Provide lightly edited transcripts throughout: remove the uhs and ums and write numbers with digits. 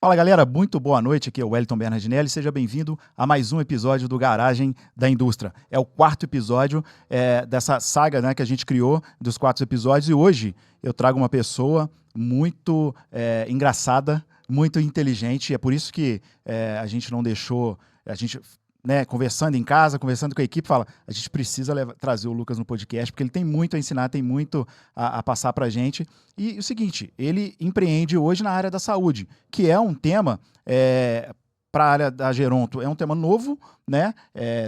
Fala galera, muito boa noite, aqui é o Wellington Bernardinelli, seja bem-vindo a mais um episódio do Garagem da Indústria. É o quarto episódio dessa saga, né, que a gente criou, dos 4 episódios, e hoje eu trago uma pessoa muito engraçada, muito inteligente, e é por isso que a gente não deixou, conversando em casa, conversando com a equipe, fala, a gente precisa trazer o Lucas no podcast, porque ele tem muito a ensinar, tem muito a passar pra gente. E o seguinte, ele empreende hoje na área da saúde, que é um tema para a área da Geronto, é um tema novo, né?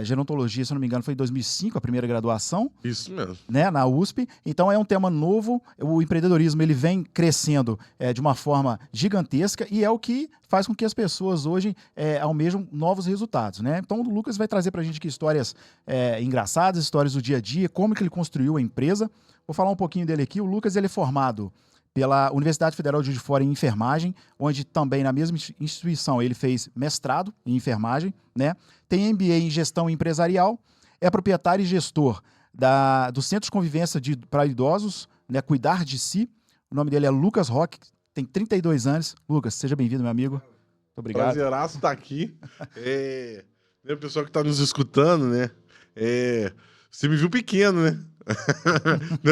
Gerontologia, se eu não me engano, foi em 2005 a primeira graduação. Isso mesmo. Né, na USP, então é um tema novo, o empreendedorismo ele vem crescendo de uma forma gigantesca e é o que faz com que as pessoas hoje almejam novos resultados, né? Então o Lucas vai trazer pra gente aqui histórias engraçadas, histórias do dia a dia, como que ele construiu a empresa. Vou falar um pouquinho dele aqui. O Lucas ele é formado pela Universidade Federal de Juiz de Fora em enfermagem, onde também na mesma instituição ele fez mestrado em enfermagem, né? Tem MBA em gestão empresarial, é proprietário e gestor do Centro de Convivência para Idosos, né, Cuidar de Si. O nome dele é Lucas Roque, tem 32 anos. Lucas, seja bem-vindo, meu amigo. Muito obrigado. Prazeraço estar aqui. O pessoal que está nos escutando, né? Você me viu pequeno, né?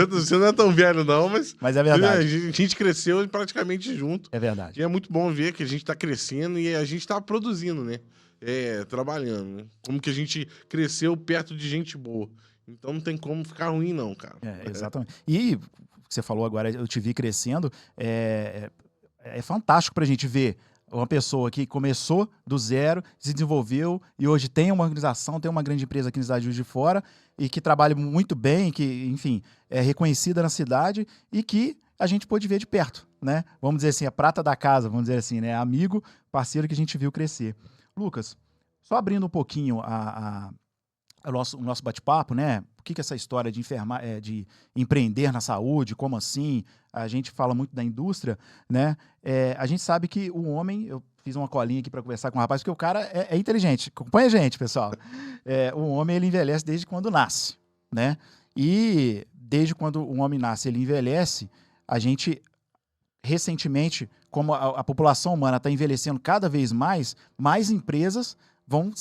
Você não é tão velho, não, mas é verdade. A gente cresceu praticamente junto. É verdade. E é muito bom ver que a gente está crescendo e a gente está produzindo, né? Trabalhando. Né? Como que a gente cresceu perto de gente boa. Então não tem como ficar ruim, não, cara. Exatamente. E você falou agora, eu te vi crescendo, é fantástico pra gente ver uma pessoa que começou do zero, se desenvolveu e hoje tem uma organização, tem uma grande empresa aqui na cidade de Juiz de Fora e que trabalha muito bem, que, enfim, é reconhecida na cidade e que a gente pôde ver de perto, né? Vamos dizer assim, a prata da casa, vamos dizer assim, né? Amigo, parceiro que a gente viu crescer. Lucas, só abrindo um pouquinho o nosso bate-papo, né? O que é essa história de de empreender na saúde, como assim? A gente fala muito da indústria, né? A gente sabe que o homem, eu fiz uma colinha aqui para conversar com o rapaz, porque o cara é inteligente. Acompanha a gente, pessoal. O homem, ele envelhece desde quando nasce, né? E desde quando o homem nasce, ele envelhece, a gente, recentemente, como a população humana está envelhecendo cada vez mais empresas vão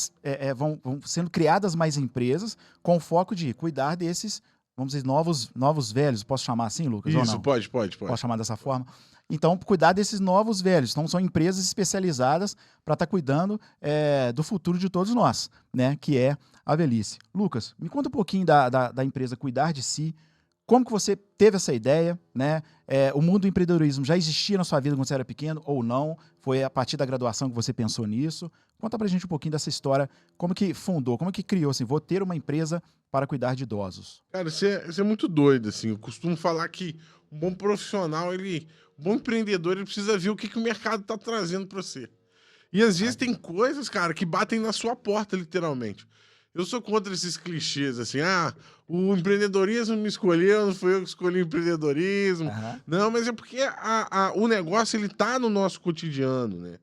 sendo criadas mais empresas com o foco de cuidar desses, vamos dizer, novos velhos. Posso chamar assim, Lucas? Isso, ou não? Pode. Posso chamar dessa forma? Então, cuidar desses novos velhos. Então, são empresas especializadas para estar cuidando do futuro de todos nós, né? Que é a velhice. Lucas, me conta um pouquinho da empresa Cuidar de Si. Como que você teve essa ideia, né? O mundo do empreendedorismo já existia na sua vida quando você era pequeno ou não? Foi a partir da graduação que você pensou nisso? Conta pra gente um pouquinho dessa história, como que fundou, como que criou, assim, vou ter uma empresa para cuidar de idosos. Cara, isso é muito doido, assim. Eu costumo falar que um bom profissional, um bom empreendedor, ele precisa ver o que o mercado tá trazendo pra você. E às vezes tem coisas, cara, que batem na sua porta, literalmente. Eu sou contra esses clichês, assim, o empreendedorismo me escolheu, não foi eu que escolhi o empreendedorismo. Uhum. Não, mas é porque o negócio, ele tá no nosso cotidiano, né?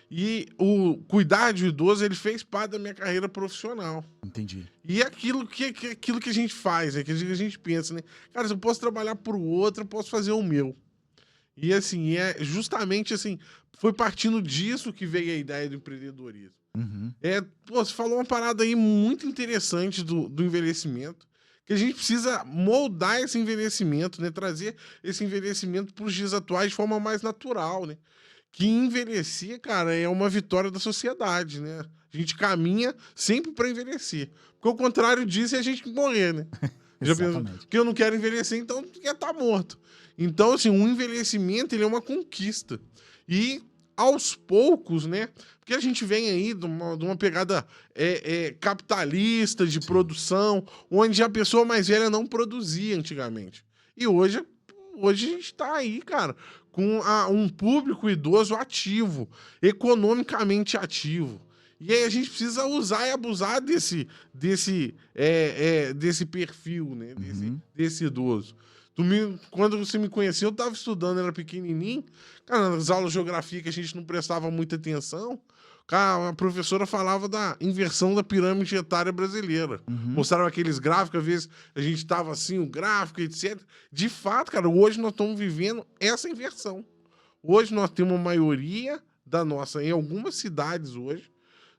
E o cuidar de idoso, ele fez parte da minha carreira profissional. Entendi. E aquilo que a gente faz, aquilo que a gente pensa, né? Cara, se eu posso trabalhar pro outro, eu posso fazer o meu. E assim, justamente assim, foi partindo disso que veio a ideia do empreendedorismo. Uhum. Você falou uma parada aí muito interessante do envelhecimento, que a gente precisa moldar esse envelhecimento, né? Trazer esse envelhecimento para os dias atuais de forma mais natural, né? Que envelhecer, cara, é uma vitória da sociedade, né? A gente caminha sempre para envelhecer. Porque o contrário disso é a gente morrer, né? Exatamente. Porque eu não quero envelhecer, então eu quero estar morto. Então, assim, o envelhecimento, ele é uma conquista. E, aos poucos, né? Porque a gente vem aí de uma pegada capitalista, de produção, onde a pessoa mais velha não produzia antigamente. E hoje a gente tá aí, cara, com um público idoso ativo, economicamente ativo. E aí a gente precisa usar e abusar desse perfil, né? Desse idoso. Quando você me conheceu, eu estava estudando, era pequenininho. Cara, nas aulas de geografia que a gente não prestava muita atenção, cara, a professora falava da inversão da pirâmide etária brasileira. Mostrava aqueles gráficos, às vezes a gente estava assim, o gráfico, etc. De fato, cara, hoje nós estamos vivendo essa inversão. Hoje nós temos uma maioria da nossa, em algumas cidades hoje,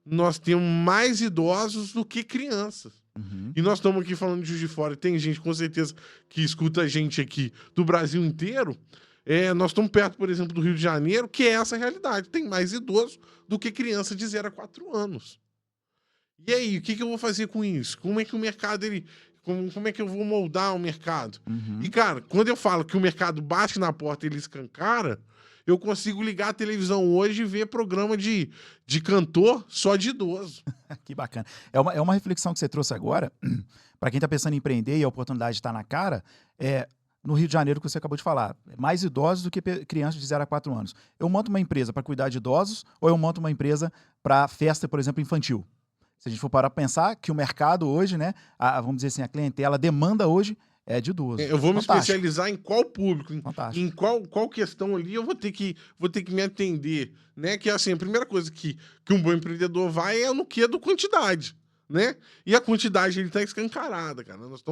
nós temos mais idosos do que crianças. Uhum. E nós estamos aqui falando de Juiz de Fora, e tem gente, com certeza, que escuta a gente aqui do Brasil inteiro. Nós estamos perto, por exemplo, do Rio de Janeiro, que é essa a realidade. Tem mais idoso do que criança de 0 a 4 anos. E aí, o que eu vou fazer com isso? Como é que o mercado, como é que eu vou moldar o mercado? Uhum. E, cara, quando eu falo que o mercado bate na porta e ele escancara, eu consigo ligar a televisão hoje e ver programa de cantor só de idoso. Que bacana. É uma reflexão que você trouxe agora, para quem está pensando em empreender e a oportunidade está na cara, no Rio de Janeiro, que você acabou de falar, mais idosos do que crianças de 0 a 4 anos. Eu monto uma empresa para cuidar de idosos ou eu monto uma empresa para festa, por exemplo, infantil? Se a gente for parar para pensar que o mercado hoje, né, vamos dizer assim, a clientela, a demanda hoje é de idoso. Eu vou me Fantástico. especializar em qual público, Fantástico. em qual questão ali eu vou ter que me atender, né? Que assim, a primeira coisa que um bom empreendedor vai é no que do quantidade, né? E a quantidade ele tá escancarada, cara. Nós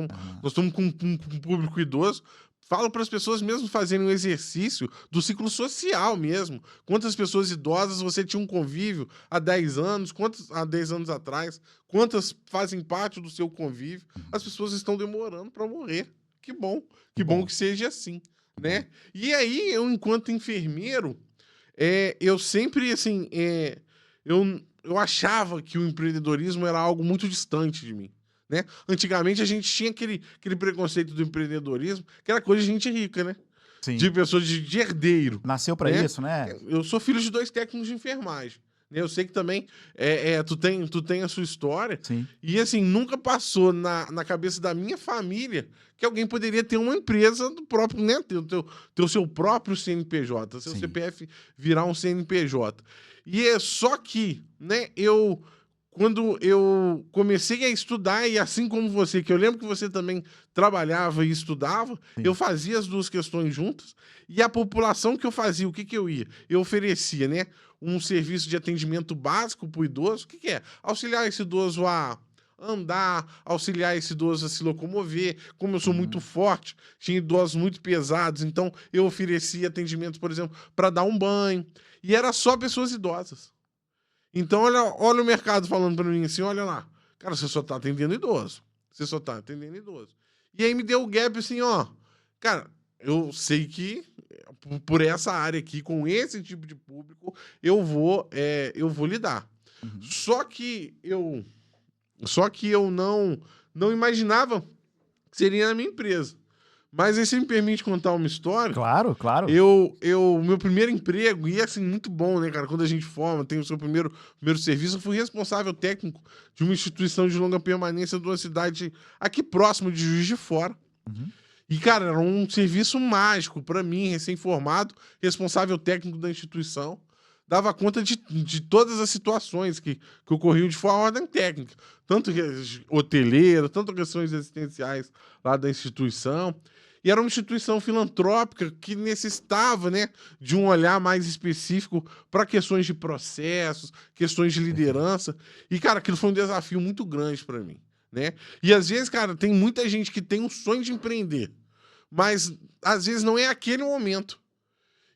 estamos com um público idoso. Falo para as pessoas mesmo fazerem um exercício do ciclo social mesmo. Quantas pessoas idosas você tinha um convívio há 10 anos, há 10 anos atrás, quantas fazem parte do seu convívio. As pessoas estão demorando para morrer. Que bom que seja assim, né? E aí, eu, enquanto enfermeiro, eu sempre, assim, eu achava que o empreendedorismo era algo muito distante de mim. Né? Antigamente a gente tinha aquele preconceito do empreendedorismo, que era coisa de gente rica, né? Sim. De pessoas de herdeiro. Nasceu para isso, né? Eu sou filho de 2 técnicos de enfermagem. Né? Eu sei que também tu tem a sua história. Sim. E assim, nunca passou na cabeça da minha família que alguém poderia ter uma empresa do próprio, né? Ter o seu próprio CNPJ, seu CPF virar um CNPJ. E só que, né, quando eu comecei a estudar, e assim como você, que eu lembro que você também trabalhava e estudava, eu fazia as duas questões juntas, e a população que eu fazia, o que eu ia? Eu oferecia, né, um serviço de atendimento básico para o idoso. O que é? Auxiliar esse idoso a andar, auxiliar esse idoso a se locomover. Como eu sou muito forte, tinha idosos muito pesados, então eu oferecia atendimento, por exemplo, para dar um banho, e era só pessoas idosas. Então, olha o mercado falando para mim assim, olha lá, cara, você só tá atendendo idoso. Você só tá atendendo idoso. E aí me deu o gap assim, ó, cara, eu sei que por essa área aqui, com esse tipo de público, eu vou lidar. Uhum. Só que eu não imaginava que seria na minha empresa. Mas aí você me permite contar uma história? Claro, claro. Meu primeiro emprego, e assim, muito bom, né, cara? Quando a gente forma, tem o seu primeiro serviço, eu fui responsável técnico de uma instituição de longa permanência de uma cidade aqui próximo de Juiz de Fora. Uhum. E, cara, era um serviço mágico para mim, recém-formado, responsável técnico da instituição. Dava conta de todas as situações que ocorriam de forma ordem técnica. Tanto hoteleiro, tanto questões existenciais lá da instituição. E era uma instituição filantrópica que necessitava, né, de um olhar mais específico para questões de processos, questões de liderança. E, cara, aquilo foi um desafio muito grande para mim, né? E, às vezes, cara, tem muita gente que tem um sonho de empreender, mas, às vezes, não é aquele momento.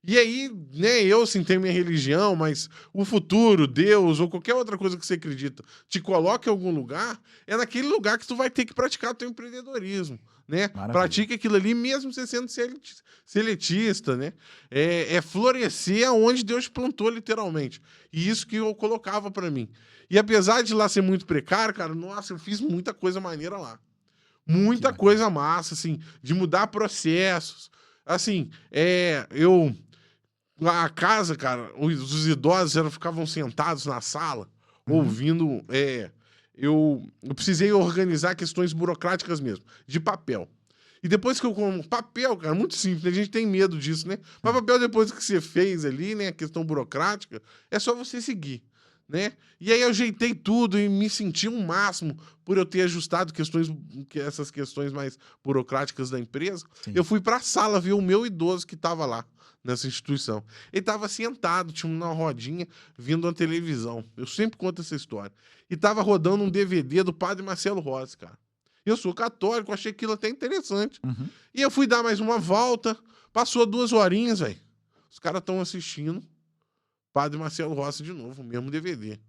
E aí, né, eu sim tenho minha religião, mas o futuro, Deus ou qualquer outra coisa que você acredita te coloca em algum lugar, é naquele lugar que tu vai ter que praticar teu empreendedorismo, né? Maravilha. Pratica aquilo ali mesmo você sendo seletista, né? É florescer aonde Deus te plantou, literalmente. E isso que eu colocava pra mim. E apesar de lá ser muito precário, cara, nossa, eu fiz muita coisa maneira lá. Muita coisa massa, assim, de mudar processos. Assim, a casa, cara, os idosos ficavam sentados na sala, ouvindo. Eu precisei organizar questões burocráticas mesmo, de papel. E depois que eu como papel, cara, muito simples, a gente tem medo disso, né? Mas papel, depois que você fez ali, né, a questão burocrática, é só você seguir, né? E aí eu ajeitei tudo e me senti um máximo por eu ter ajustado essas questões mais burocráticas da empresa. Sim. Eu fui pra sala ver o meu idoso que estava lá nessa instituição. Ele estava sentado, tinha uma rodinha, vendo uma televisão. Eu sempre conto essa história. E estava rodando um DVD do Padre Marcelo Rossi, cara. Eu sou católico, achei aquilo até interessante. Uhum. E eu fui dar mais uma volta, passou 2 horinhas, velho. Os caras estão assistindo Padre Marcelo Rossi de novo, o mesmo DVD.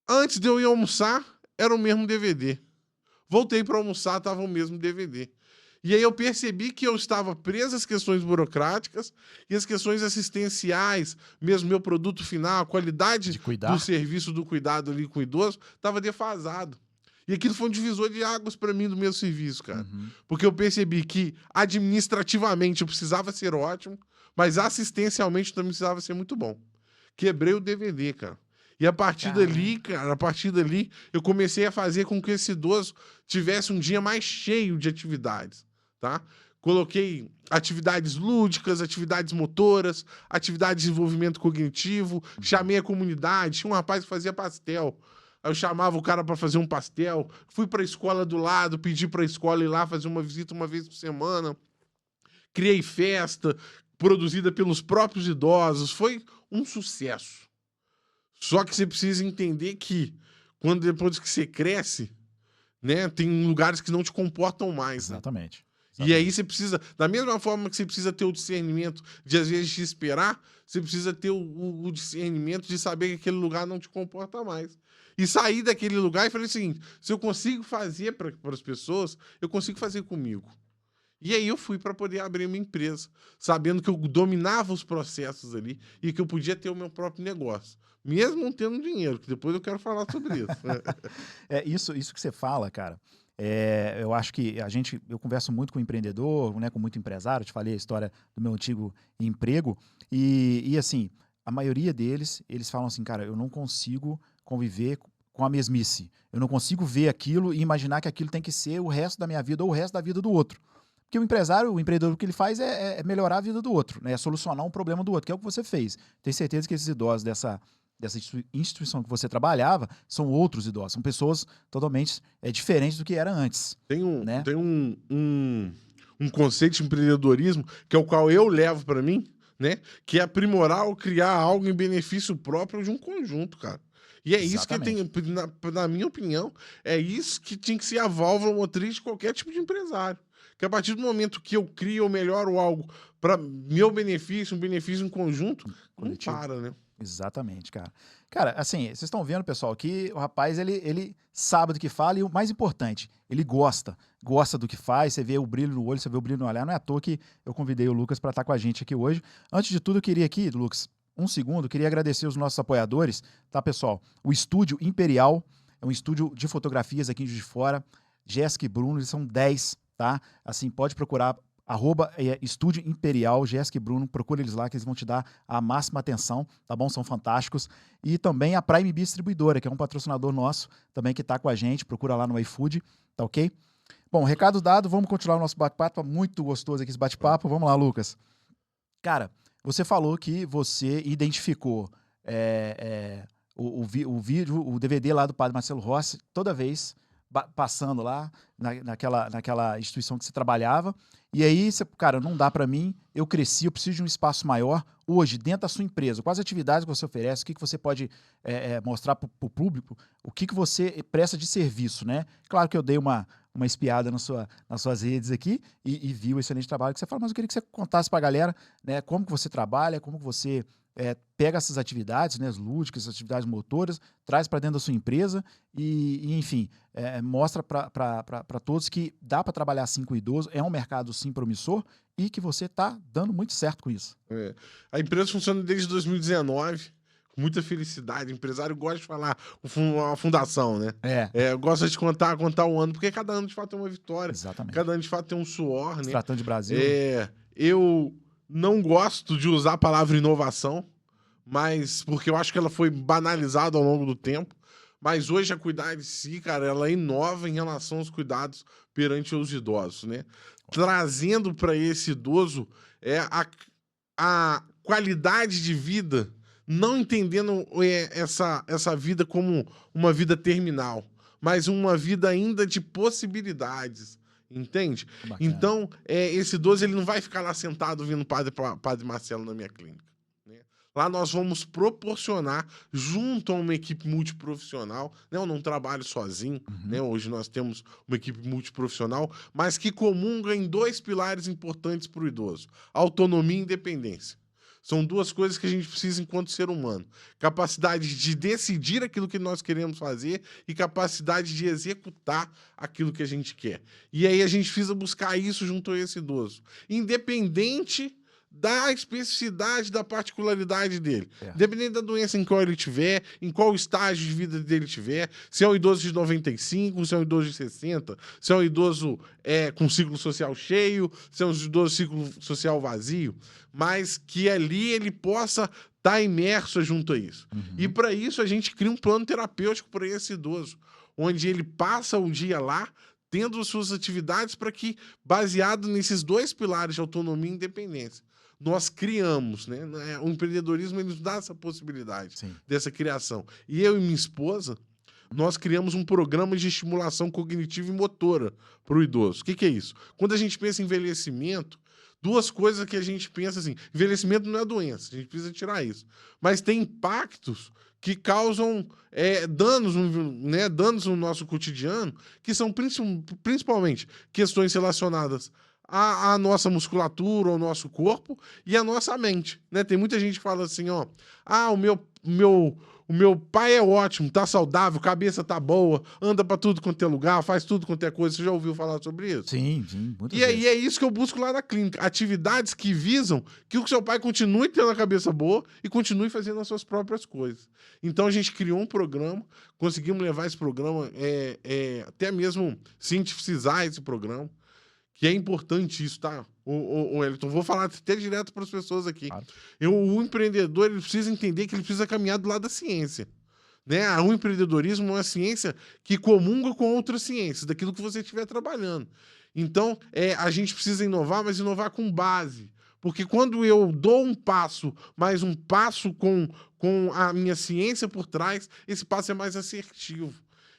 Antes de eu ir almoçar, era o mesmo DVD. Voltei para almoçar, estava o mesmo DVD. E aí eu percebi que eu estava preso às questões burocráticas e às questões assistenciais, mesmo meu produto final, a qualidade do serviço do cuidado ali com o idoso, estava defasado. E aquilo foi um divisor de águas para mim do meu serviço, cara. Porque eu percebi que administrativamente eu precisava ser ótimo, mas assistencialmente eu também precisava ser muito bom. Quebrei o DVD, cara. E a partir dali, cara, eu comecei a fazer com que esse idoso tivesse um dia mais cheio de atividades, tá? Coloquei atividades lúdicas, atividades motoras, atividades de desenvolvimento cognitivo, chamei a comunidade, tinha um rapaz que fazia pastel. Aí eu chamava o cara para fazer um pastel, fui para a escola do lado, pedi para a escola ir lá fazer uma visita uma vez por semana, criei festa produzida pelos próprios idosos, foi um sucesso. Só que você precisa entender que, depois que você cresce, né, tem lugares que não te comportam mais. Exatamente. Né? E aí você precisa, da mesma forma que você precisa ter o discernimento de, às vezes, te esperar, você precisa ter o discernimento de saber que aquele lugar não te comporta mais. E sair daquele lugar e falar assim, se eu consigo fazer para as pessoas, eu consigo fazer comigo. E aí eu fui para poder abrir uma empresa, sabendo que eu dominava os processos ali e que eu podia ter o meu próprio negócio. Mesmo não tendo dinheiro, que depois eu quero falar sobre isso. Isso que você fala, cara. Eu acho que eu converso muito com empreendedor, né, com muito empresário, eu te falei a história do meu antigo emprego, e assim, a maioria deles, eles falam assim, cara, eu não consigo conviver com a mesmice, eu não consigo ver aquilo e imaginar que aquilo tem que ser o resto da minha vida ou o resto da vida do outro. Porque o empreendedor, o que ele faz é melhorar a vida do outro, né, é solucionar um problema do outro, que é o que você fez. Tenho certeza que esses idosos dessa instituição que você trabalhava são outros idosos, são pessoas totalmente diferentes do que era antes. Tem né? um conceito de empreendedorismo que é o qual eu levo para mim, né? Que é aprimorar ou criar algo em benefício próprio de um conjunto, cara. E é Exatamente. Isso que tem, na minha opinião, é isso que tinha que ser a válvula motriz de qualquer tipo de empresário. Que a partir do momento que eu crio ou melhoro algo para meu benefício, um benefício em conjunto, não para, né? Exatamente, cara. Cara, assim, vocês estão vendo, pessoal, que o rapaz, ele sabe do que fala e o mais importante, ele gosta do que faz, você vê o brilho no olho, você vê o brilho no olhar. Não é à toa que eu convidei o Lucas para estar com a gente aqui hoje. Antes de tudo, eu queria aqui, Lucas, um segundo, queria agradecer os nossos apoiadores, tá, pessoal? O Estúdio Imperial, é um estúdio de fotografias aqui em Juiz de Fora, Jéssica e Bruno, eles são 10, tá? Assim, pode procurar Estúdio Imperial, Jéssica e Bruno, procura eles lá que eles vão te dar a máxima atenção, tá bom? São fantásticos. E também a Prime Bee Distribuidora, que é um patrocinador nosso também que tá com a gente, procura lá no iFood, tá ok? Bom, recado dado, vamos continuar o nosso bate-papo, muito gostoso aqui esse bate-papo, vamos lá, Lucas. Cara, você falou que você identificou o vídeo, o DVD lá do Padre Marcelo Rossi, toda vez passando lá naquela instituição que você trabalhava, e aí, cara, não dá para mim, eu cresci, eu preciso de um espaço maior. Hoje, dentro da sua empresa, quais atividades que você oferece, o que você pode mostrar para o público, o que você presta de serviço, né? Claro que eu dei uma espiada nas suas redes aqui e vi o excelente trabalho que você fala, mas eu queria que você contasse para a galera, né, como que você trabalha, como que você pega essas atividades, né, as lúdicas, essas atividades motoras, traz para dentro da sua empresa e enfim, mostra para todos que dá para trabalhar assim com o idoso, é um mercado sim promissor e que você está dando muito certo com isso. A empresa funciona desde 2019, com muita felicidade. O empresário gosta de falar a fundação, né? Gosta de contar o ano, porque cada ano de fato é uma vitória. Exatamente. Cada ano de fato tem um suor, né? Tratando de Brasil. Eu não gosto de usar a palavra inovação, mas porque eu acho que ela foi banalizada ao longo do tempo. Mas hoje a Cuidar de Si, cara, ela inova em relação aos cuidados perante os idosos, né? Trazendo para esse idoso a qualidade de vida, não entendendo essa vida como uma vida terminal, mas uma vida ainda de possibilidades. Entende? Bacana. Então, esse idoso ele não vai ficar lá sentado vendo Padre Marcelo na minha clínica. Né? Lá nós vamos proporcionar, junto a uma equipe multiprofissional, né? Eu não trabalho sozinho, né? Hoje nós temos uma equipe multiprofissional, mas que comunga em 2 pilares importantes para o idoso: autonomia e independência. São duas coisas que a gente precisa enquanto ser humano. Capacidade de decidir aquilo que nós queremos fazer e capacidade de executar aquilo que a gente quer. E aí a gente precisa buscar isso junto a esse idoso. Independente da especificidade, da particularidade dele. Independente da doença em qual ele tiver, em qual estágio de vida dele tiver, se é um idoso de 95, se é um idoso de 60, se é um idoso com ciclo social cheio, se é um idoso ciclo social vazio, mas que ali ele possa estar imerso junto a isso. E para isso a gente cria um plano terapêutico para esse idoso, onde ele passa o dia lá, tendo suas atividades para que, baseado nesses dois pilares de autonomia e independência, nós criamos, né? O empreendedorismo ele nos dá essa possibilidade dessa criação. E eu e minha esposa, nós criamos um programa de estimulação cognitiva e motora para o idoso. O que é isso? Quando a gente pensa em envelhecimento, duas coisas que a gente pensa assim, envelhecimento não é doença, a gente precisa tirar isso. Mas tem impactos que causam danos, né, danos no nosso cotidiano, que são principalmente questões relacionadas à nossa musculatura, ao nosso corpo e à nossa mente, né? Tem muita gente que fala assim, ó, o meu pai é ótimo, tá saudável, cabeça tá boa, anda pra tudo quanto é lugar, faz tudo quanto é coisa. Você já ouviu falar sobre isso? Sim, muitas vezes. E aí é isso que eu busco lá na clínica, atividades que visam que o seu pai continue tendo a cabeça boa e continue fazendo as suas próprias coisas. Então a gente criou um programa, conseguimos levar esse programa, até mesmo cientificizar esse programa, que é importante isso, tá? O Wellington, vou falar até direto para as pessoas aqui. Claro. O empreendedor ele precisa entender que ele precisa caminhar do lado da ciência. Né? O empreendedorismo é uma ciência que comunga com outras ciências, daquilo que você estiver trabalhando. Então, a gente precisa inovar, mas inovar com base. Porque quando eu dou um passo, mas um passo com a minha ciência por trás, esse passo é mais assertivo.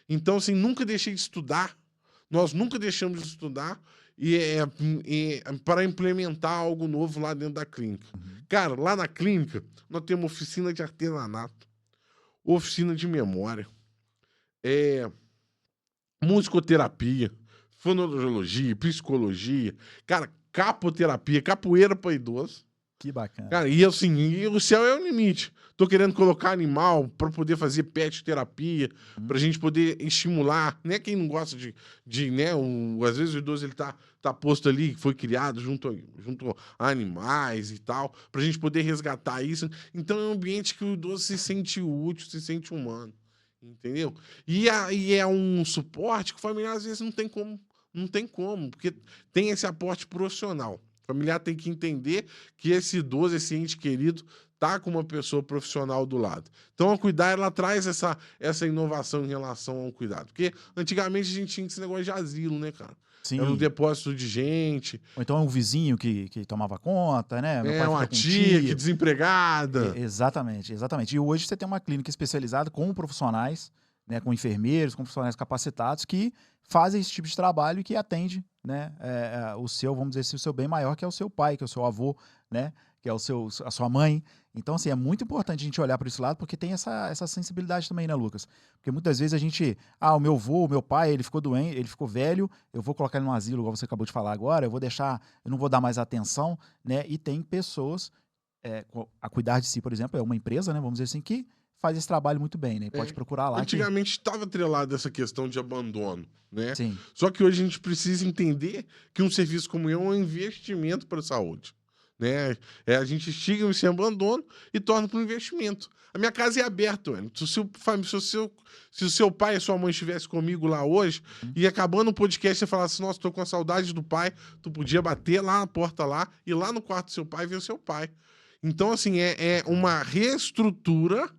Então, assim, nunca deixei de estudar. Nós nunca deixamos de estudar para implementar algo novo lá dentro da clínica. Cara, lá na clínica, nós temos oficina de artesanato, oficina de memória, musicoterapia, fonoaudiologia, psicologia, cara, capoterapia, capoeira para idoso. Que bacana. Cara, e assim, o céu é o limite. Tô querendo colocar animal para poder fazer pet terapia, pra gente poder estimular, né? Quem não gosta de né? Às vezes o idoso ele tá posto ali, foi criado junto a animais e tal, pra gente poder resgatar isso. Então é um ambiente que o idoso se sente útil, se sente humano, entendeu? E é um suporte que o familiar às vezes não tem como, porque tem esse aporte profissional. O familiar tem que entender que esse idoso, esse ente querido, tá com uma pessoa profissional do lado. Então, a Cuidar, ela traz essa inovação em relação ao cuidado. Porque antigamente a gente tinha esse negócio de asilo, né, cara? Sim. Era um depósito de gente. Ou então é um vizinho que tomava conta, né? Meu pai uma tia que desempregada. Exatamente. E hoje você tem uma clínica especializada com profissionais, né, com enfermeiros, com profissionais capacitados que fazem esse tipo de trabalho e que atende, né, o seu, vamos dizer assim, o seu bem maior, que é o seu pai, que é o seu avô, né, que é a sua mãe. Então, assim, é muito importante a gente olhar para esse lado, porque tem essa sensibilidade também, né, Lucas? Porque muitas vezes a gente, o meu avô, o meu pai, ele ficou doente, ele ficou velho, eu vou colocar ele num asilo, igual você acabou de falar agora, eu não vou dar mais atenção, né, e tem pessoas, a Cuidar de Si, por exemplo, é uma empresa, né, vamos dizer assim, que faz esse trabalho muito bem, né? Pode procurar lá. Antigamente estava atrelado essa questão de abandono, né? Sim. Só que hoje a gente precisa entender que um serviço como é um investimento para a saúde, né? A gente extingue esse abandono e torna para um investimento. A minha casa é aberta, velho. Se o seu pai e a sua mãe estivessem comigo lá hoje e acabando o podcast você falasse, nossa, tô com saudade do pai, tu podia bater lá na porta lá, ir lá no quarto do seu pai e ver o seu pai. Então, assim, é uma reestrutura,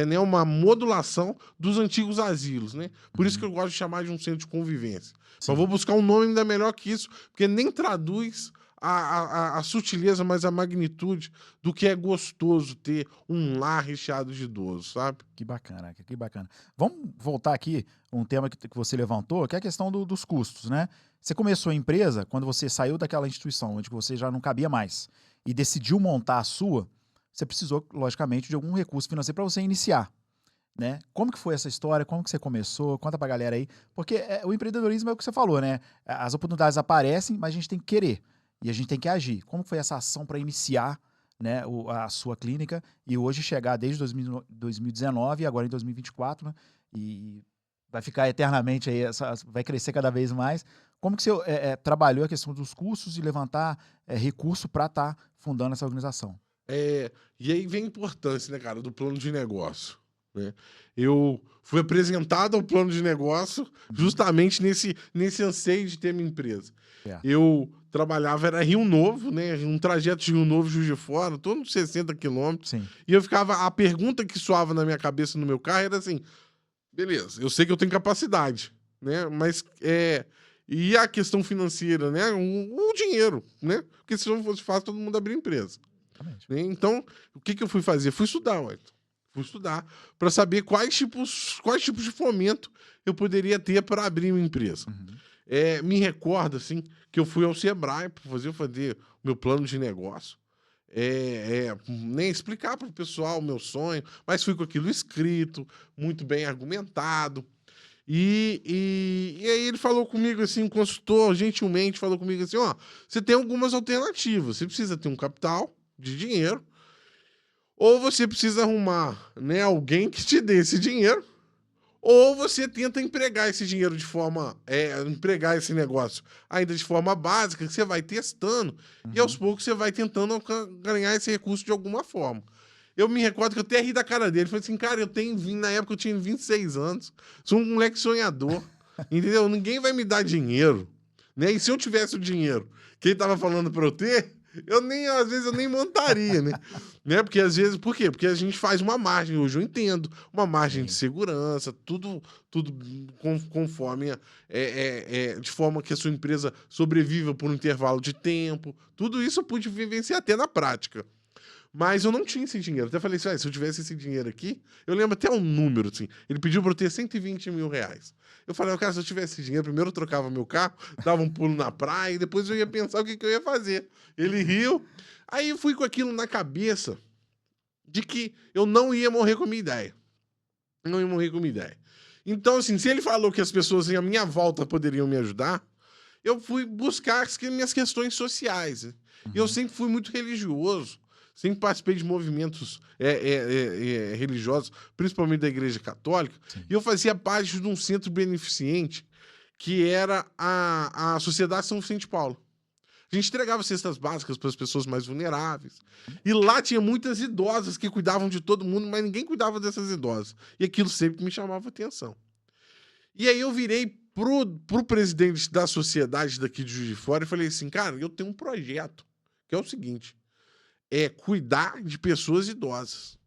né, uma modulação dos antigos asilos, né? Por isso que eu gosto de chamar de um centro de convivência. Só vou buscar um nome ainda melhor que isso, porque nem traduz a sutileza, mas a magnitude do que é gostoso ter um lar recheado de idosos, sabe? Que bacana, que bacana. Vamos voltar aqui um tema que você levantou, que é a questão dos custos, né? Você começou a empresa quando você saiu daquela instituição onde você já não cabia mais e decidiu montar a sua. Você precisou, logicamente, de algum recurso financeiro para você iniciar, né? Como que foi essa história? Como que você começou? Conta pra galera aí. Porque o empreendedorismo é o que você falou, né? As oportunidades aparecem, mas a gente tem que querer. E a gente tem que agir. Como foi essa ação para iniciar, né, a sua clínica e hoje chegar desde 2019 e agora em 2024, né, e vai ficar eternamente aí, vai crescer cada vez mais. Como que você trabalhou a questão dos custos e levantar recurso para estar fundando essa organização? E aí vem a importância, né, cara, do plano de negócio, né? Eu fui apresentado ao plano de negócio justamente nesse anseio de ter minha empresa. Certo. Eu trabalhava, era Rio Novo, né? Um trajeto de Rio Novo, Juiz de Fora, todo uns 60 quilômetros. Sim. E eu ficava, a pergunta que soava na minha cabeça no meu carro era assim: beleza, eu sei que eu tenho capacidade, né? Mas e a questão financeira, né? O dinheiro, né? Porque se não fosse fácil, todo mundo abrir empresa. Exatamente. Né? Então, o que eu fui fazer? Fui estudar, Wellington. Fui estudar para saber quais tipos de fomento eu poderia ter para abrir uma empresa. Uhum. Me recordo, assim, que eu fui ao Sebrae para fazer o meu plano de negócio. Nem explicar para o pessoal o meu sonho, mas fui com aquilo escrito, muito bem argumentado. E aí ele falou comigo assim, um consultor, gentilmente, falou comigo assim, ó, você tem algumas alternativas, você precisa ter um capital de dinheiro, ou você precisa arrumar, né, alguém que te dê esse dinheiro, ou você tenta empregar esse dinheiro empregar esse negócio ainda de forma básica, que você vai testando, e aos poucos você vai tentando ganhar esse recurso de alguma forma. Eu me recordo que eu até ri da cara dele. Falei assim, cara, na época eu tinha 26 anos, sou um moleque sonhador, entendeu? Ninguém vai me dar dinheiro, né? E se eu tivesse o dinheiro que ele tava falando pra eu ter, às vezes eu nem montaria, né? Porque às vezes, por quê? Porque a gente faz uma margem, hoje eu entendo, uma margem de segurança, tudo conforme, de forma que a sua empresa sobreviva por um intervalo de tempo, tudo isso eu pude vivenciar até na prática. Mas eu não tinha esse dinheiro. Até falei assim, se eu tivesse esse dinheiro aqui, eu lembro até um número, assim. Ele pediu pra eu ter 120 mil reais. Eu falei, cara, se eu tivesse esse dinheiro, primeiro eu trocava meu carro, dava um pulo na praia, e depois eu ia pensar o que eu ia fazer. Ele riu. Aí eu fui com aquilo na cabeça de que eu não ia morrer com a minha ideia. Não ia morrer com a minha ideia. Então, assim, se ele falou que as pessoas à minha volta poderiam me ajudar, eu fui buscar as minhas questões sociais. E eu sempre fui muito religioso. Sempre participei de movimentos religiosos, principalmente da Igreja Católica. Sim. E eu fazia parte de um centro beneficente que era a Sociedade São Vicente de Paulo. A gente entregava cestas básicas para as pessoas mais vulneráveis. E lá tinha muitas idosas que cuidavam de todo mundo, mas ninguém cuidava dessas idosas. E aquilo sempre me chamava atenção. E aí eu virei pro presidente da sociedade daqui de Juiz de Fora e falei assim, cara, eu tenho um projeto, que é o seguinte, cuidar de pessoas idosas,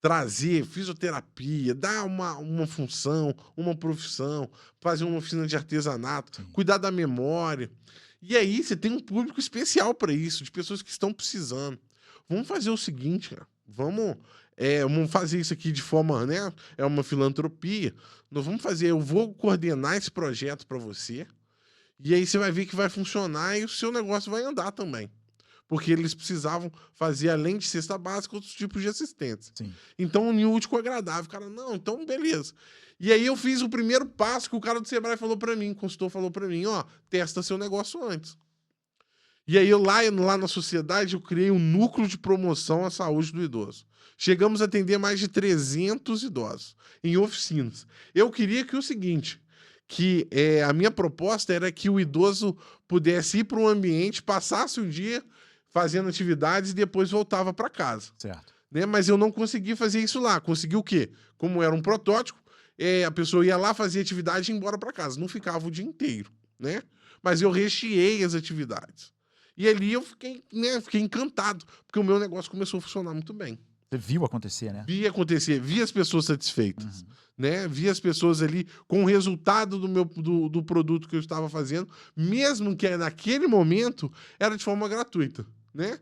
trazer fisioterapia, dar uma função, uma profissão, fazer uma oficina de artesanato, cuidar da memória. E aí você tem um público especial para isso, de pessoas que estão precisando. Vamos fazer o seguinte, cara, vamos fazer isso aqui de forma, né? É uma filantropia. Nós vamos fazer, eu vou coordenar esse projeto para você, e aí você vai ver que vai funcionar e o seu negócio vai andar também. Porque eles precisavam fazer, além de cesta básica, outros tipos de assistência. Sim. Então, unir o útil com o agradável. O cara, não, então beleza. E aí eu fiz o primeiro passo que o cara do Sebrae falou para mim, o consultor falou para mim, ó, testa seu negócio antes. E aí eu lá na sociedade, eu criei um núcleo de promoção à saúde do idoso. Chegamos a atender mais de 300 idosos em oficinas. Eu queria que o seguinte, que a minha proposta era que o idoso pudesse ir para um ambiente, passasse o dia fazendo atividades e depois voltava para casa. Certo. Né? Mas eu não consegui fazer isso lá. Consegui o quê? Como era um protótipo, a pessoa ia lá, fazia atividade e ia embora para casa. Não ficava o dia inteiro, né? Mas eu recheei as atividades. E ali eu fiquei encantado, porque o meu negócio começou a funcionar muito bem. Você viu acontecer, né? Vi acontecer, vi as pessoas satisfeitas, né? Vi as pessoas ali com o resultado do produto que eu estava fazendo, mesmo que naquele momento era de forma gratuita, né?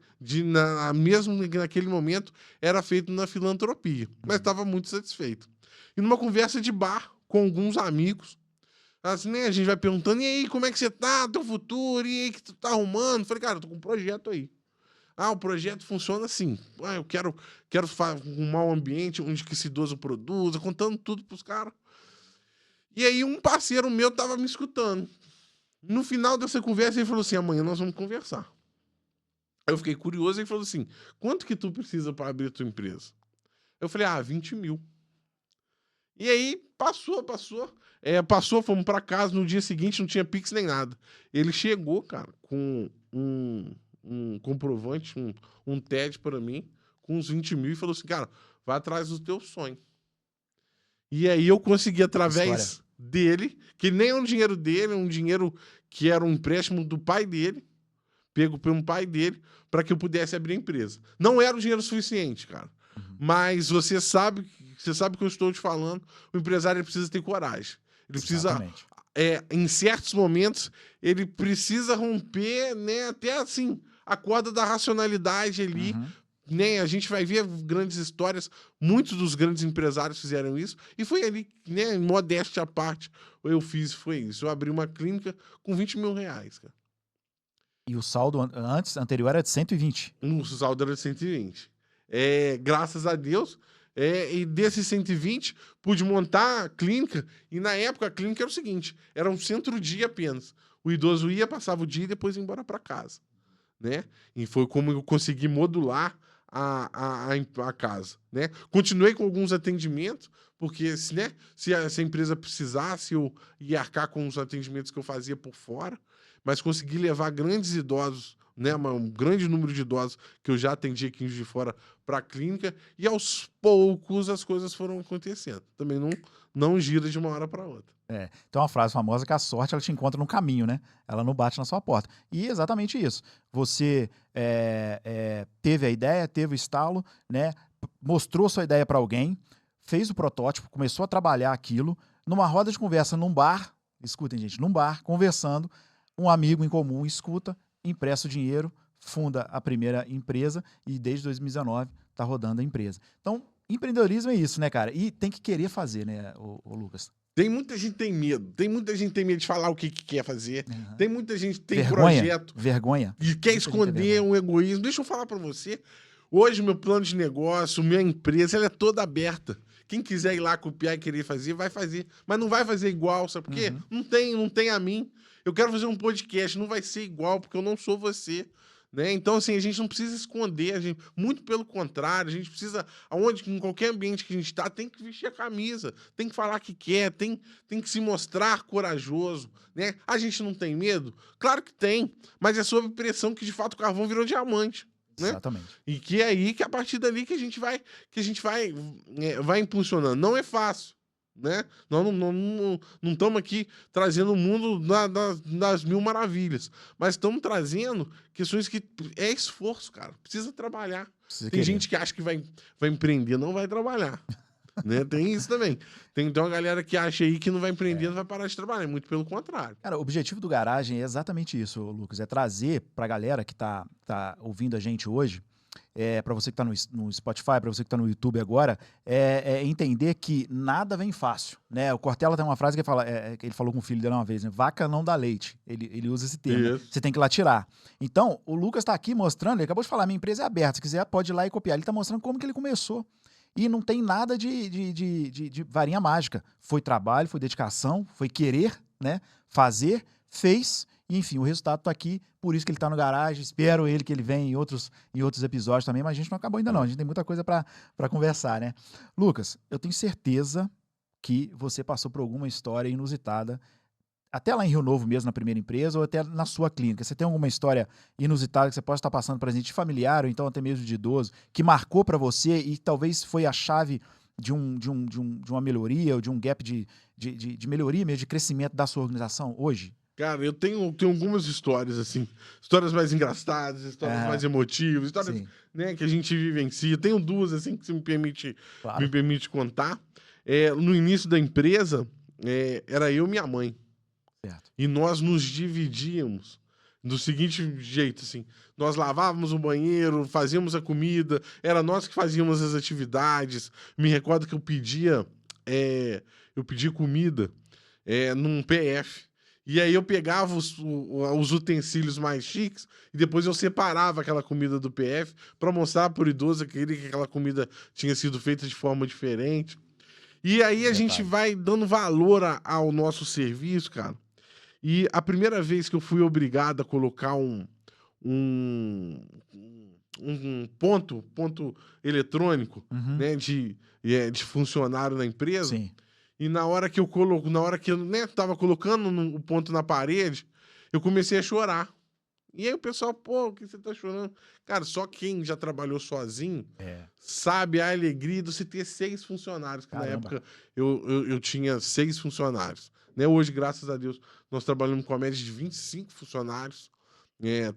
Mesmo naquele momento era feito na filantropia, mas estava muito satisfeito. E numa conversa de bar com alguns amigos, assim, né, a gente vai perguntando, e aí, como é que você tá, teu futuro, e aí, que tu tá arrumando? Falei, cara, eu tô com um projeto aí. O projeto funciona assim. Eu quero arrumar um ambiente onde que esse idoso produza, contando tudo pros caras. E aí um parceiro meu tava me escutando. No final dessa conversa, ele falou assim, amanhã nós vamos conversar. Aí eu fiquei curioso e ele falou assim, quanto que tu precisa para abrir a tua empresa? Eu falei, 20 mil. E aí, passou, fomos para casa, no dia seguinte não tinha Pix nem nada. Ele chegou, cara, com um comprovante, um TED para mim, com uns 20 mil e falou assim, cara, vai atrás do teu sonho. E aí eu consegui, História. através dele, que nem é um dinheiro dele, é um dinheiro que era um empréstimo do pai dele, pego pelo pai dele, para que eu pudesse abrir a empresa. Não era o dinheiro suficiente, cara. Uhum. Mas você sabe o que eu estou te falando, o empresário precisa ter coragem. Ele precisa, Exatamente. em certos momentos, ele precisa romper, né, até assim, a corda da racionalidade ali, Uhum. né, a gente vai ver grandes histórias, muitos dos grandes empresários fizeram isso, e foi ali, né, modéstia à parte, foi isso. Eu abri uma clínica com 20 mil reais, cara. E o saldo anterior era de 120. O saldo era de 120. Graças a Deus, e desses 120, pude montar a clínica, e na época a clínica era o seguinte, era um centro-dia apenas. O idoso ia, passava o dia e depois ia embora para casa, né? E foi como eu consegui modular a casa, né? Continuei com alguns atendimentos, porque né, se a empresa precisasse, eu ia arcar com os atendimentos que eu fazia por fora, mas consegui levar grandes idosos, né, um grande número de idosos que eu já atendi aqui em Juiz de Fora para a clínica, e aos poucos as coisas foram acontecendo. Também não gira de uma hora para outra. Tem uma frase famosa que a sorte ela te encontra no caminho, né? Ela não bate na sua porta. E exatamente isso. Você teve a ideia, teve o estalo, né? Mostrou sua ideia para alguém, fez o protótipo, começou a trabalhar aquilo, numa roda de conversa num bar, escutem, gente, num bar, conversando, um amigo em comum escuta, empresta o dinheiro, funda a primeira empresa e desde 2019 está rodando a empresa. Então, empreendedorismo é isso, né, cara? E tem que querer fazer, né, o Lucas? Tem muita gente que tem medo. Tem muita gente que tem medo de falar o que quer fazer. Uhum. Tem muita gente que tem Vergonha, projeto. vergonha. E quer esconder um egoísmo. Deixa eu falar para você. Hoje, meu plano de negócio, minha empresa, ela é toda aberta. Quem quiser ir lá copiar e querer fazer, vai fazer. Mas não vai fazer igual, sabe por quê? Uhum. Não tem a mim. Eu quero fazer um podcast, não vai ser igual, porque eu não sou você. Né? Então, assim, a gente não precisa esconder, muito pelo contrário, a gente precisa, em qualquer ambiente que a gente está, tem que vestir a camisa, tem que falar que quer, tem que se mostrar corajoso, né? A gente não tem medo? Claro que tem, mas é sob pressão que, de fato, o carvão virou diamante, né? Exatamente. E que é aí, que a partir dali que a gente vai vai impulsionando. Não é fácil. Né? Nós não estamos aqui trazendo o mundo das mil maravilhas, mas estamos trazendo questões que é esforço, cara. Precisa trabalhar. Tem gente que acha que vai empreender, não vai trabalhar. Né? Tem isso também. Tem então a galera que acha aí que não vai empreender, não vai parar de trabalhar. Muito pelo contrário. Cara, o objetivo do Garagem é exatamente isso, Lucas. É trazer pra galera que tá ouvindo a gente hoje, para você que está no Spotify, para você que está no YouTube agora, entender que nada vem fácil, né? O Cortella tem uma frase que ele falou com o filho dele uma vez, né? Vaca não dá leite. Ele usa esse termo. Né? Você tem que ir lá tirar. Então, o Lucas está aqui mostrando, ele acabou de falar, minha empresa é aberta, se quiser pode ir lá e copiar. Ele está mostrando como que ele começou. E não tem nada de varinha mágica. Foi trabalho, foi dedicação, foi querer, né? Fazer, fez. E, enfim, o resultado tá aqui, por isso que ele tá no Garagem. Espero que ele venha em outros episódios também, mas a gente não acabou ainda não. A gente tem muita coisa para conversar, né? Lucas, eu tenho certeza que você passou por alguma história inusitada, até lá em Rio Novo mesmo, na primeira empresa, ou até na sua clínica. Você tem alguma história inusitada que você pode estar passando para a gente, de familiar, ou então até mesmo de idoso, que marcou para você e talvez foi a chave de uma melhoria, ou de um gap de melhoria mesmo, de crescimento da sua organização hoje? Cara, eu tenho algumas histórias, assim. Histórias mais engraçadas, histórias mais emotivas, histórias, né, que a gente vivencia. Eu tenho duas, assim, que você me permite contar. No início da empresa, era eu e minha mãe. Certo. E nós nos dividíamos do seguinte jeito, assim. Nós lavávamos o banheiro, fazíamos a comida, era nós que fazíamos as atividades. Me recordo que eu pedia comida num PF. E aí eu pegava os utensílios mais chiques e depois eu separava aquela comida do PF para mostrar para o idoso que aquela comida tinha sido feita de forma diferente. E aí a gente vai dando valor ao nosso serviço, cara. E a primeira vez que eu fui obrigado a colocar um um, um ponto eletrônico, Uhum. né, de funcionário na empresa. Sim. E na hora que eu, né, tava colocando o ponto na parede, eu comecei a chorar. E aí o pessoal, pô, o que você tá chorando? Cara, só quem já trabalhou sozinho É. sabe a alegria de você ter 6 funcionários, que na Caramba. época eu tinha 6 funcionários. Né? Hoje, graças a Deus, nós trabalhamos com a média de 25 funcionários,